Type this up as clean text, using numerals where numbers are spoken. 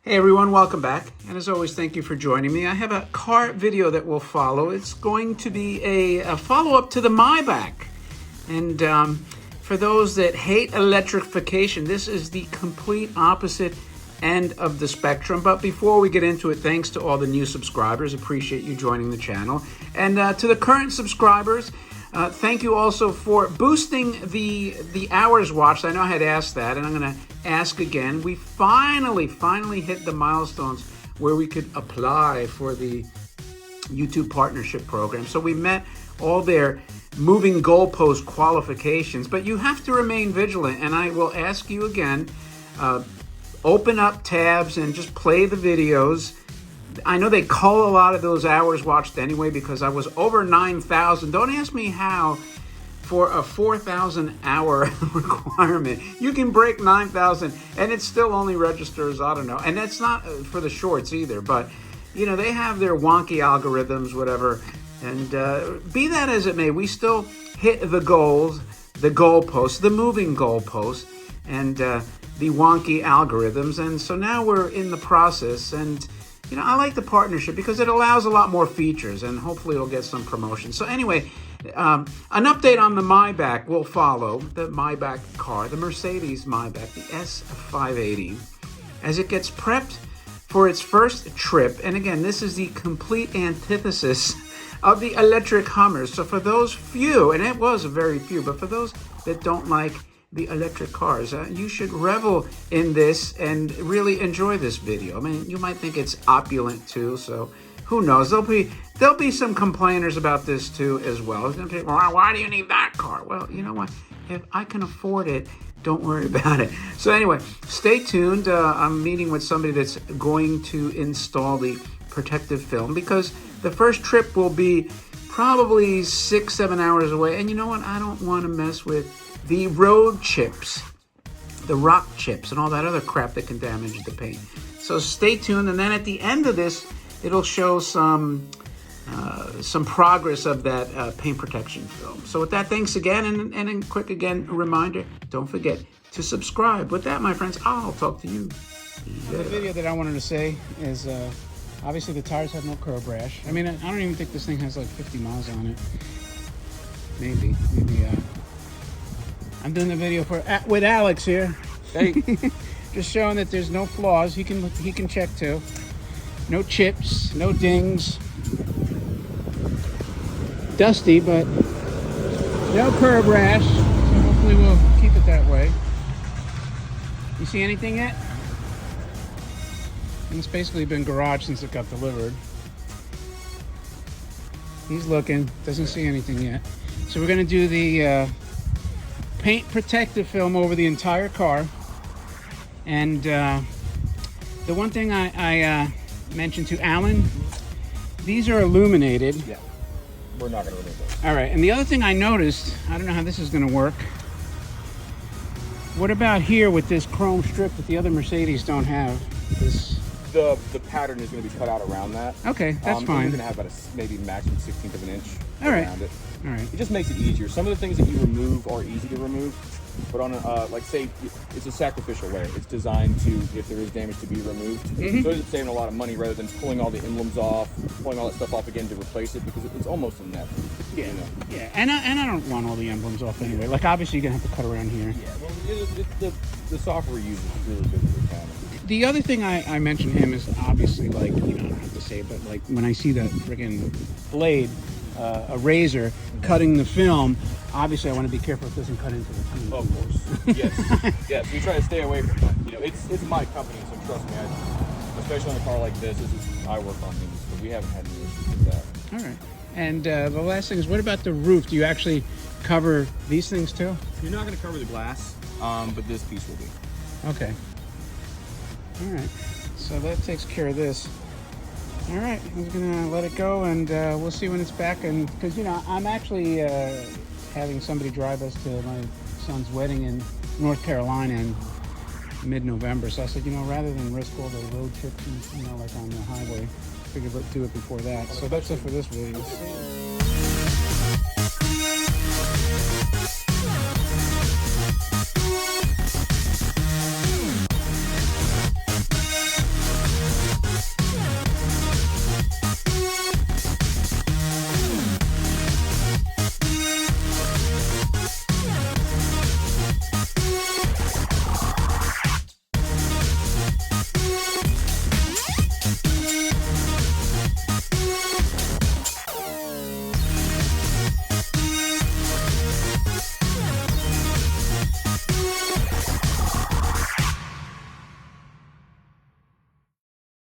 Hey everyone, welcome back. And as always, thank you for joining me. I have a car video that will follow. It's going to be a follow-up to the Maybach. And for those that hate electrification, this is the complete opposite end of the spectrum. But before we get into it, thanks to all the new subscribers. Appreciate you joining the channel. And to the current subscribers, thank you also for boosting the hours watched. I know I had asked that, and I'm going to ask again. We finally hit the milestones where we could apply for the YouTube partnership program. So we met all their moving goalpost qualifications, but you have to remain vigilant. And I will ask you again, open up tabs and just play the videos. I know they call a lot of those hours watched anyway because I was over 9,000. Don't ask me how for a 4,000 hour requirement. You can break 9,000 and it still only registers, I don't know. And that's not for the shorts either, but you know, they have their wonky algorithms, whatever. And be that as it may, we still hit the goals, the goalposts, the moving goalposts, and the wonky algorithms. And so now we're in the process, and you know, I like the partnership because it allows a lot more features, and hopefully it'll get some promotion. So anyway, an update on the Maybach will follow. The Maybach car, the Mercedes Maybach, the S580, as it gets prepped for its first trip. And again, this is the complete antithesis of the electric Hummers. So for those few, and it was a very few, but for those that don't like the electric cars, you should revel in this and really enjoy this video. I mean, you might think it's opulent too, so who knows? There'll be some complainers about this too as well. It's gonna say, well, why do you need that car? Well, you know what? If I can afford it, don't worry about it. So anyway, stay tuned. I'm meeting with somebody that's going to install the protective film because the first trip will be probably 6-7 hours away. And you know what? I don't want to mess with the road chips, the rock chips, and all that other crap that can damage the paint. So stay tuned, and then at the end of this, it'll show some progress of that paint protection film. So with that, thanks again, and a quick reminder, don't forget to subscribe. With that, my friends, I'll talk to you later. The video that I wanted to say is obviously the tires have no curb rash. I mean, I don't even think this thing has like 50 miles on it. Maybe. I'm doing the video with Alex here. Hey. Just showing that there's no flaws. He can check too. No chips, no dings. Dusty, but no curb rash. So hopefully we'll keep it that way. You see anything yet? And it's basically been garage since it got delivered. He's looking, doesn't see anything yet. So we're gonna do the paint protective film over the entire car. And the one thing I mentioned to Alan, these are illuminated. Yeah, we're not going to remove those. All right, and the other thing I noticed, I don't know how this is going to work. What about here with this chrome strip that the other Mercedes don't have? The pattern is going to be cut out around that. Okay, that's fine. You're going to have about maybe maximum 1/16 of an inch around it. All right. It just makes it easier. Some of the things that you remove are easy to remove, but on like say it's a sacrificial layer. It's designed to, if there is damage, to be removed. Mm-hmm. So it's saving a lot of money rather than pulling all the emblems off, pulling all that stuff off again to replace it, because it's almost a net. Yeah, you know? Yeah, and I don't want all the emblems off anyway. Like obviously you're gonna have to cut around here. Yeah, well, the software uses is really good for the camera. The other thing I mentioned to him is obviously, like, you know, I don't have to say it, but like when I see the friggin' blade, a razor cutting the film, obviously I want to be careful it doesn't cut into the paint. Of course. Yes. We try to stay away from that. You know, it's my company, so trust me. Especially on a car like this, I work on these, but we haven't had any issues with that. All right. And the last thing is, what about the roof? Do you actually cover these things too? You're not going to cover the glass, but this piece will be. Okay. All right. So that takes care of this. All right, I'm gonna let it go, and we'll see when it's back. And because you know, I'm actually having somebody drive us to my son's wedding in North Carolina in mid-November. So I said, you know, rather than risk all the road trips, and, you know, like on the highway, figured let's do it before that. So that's it for this video.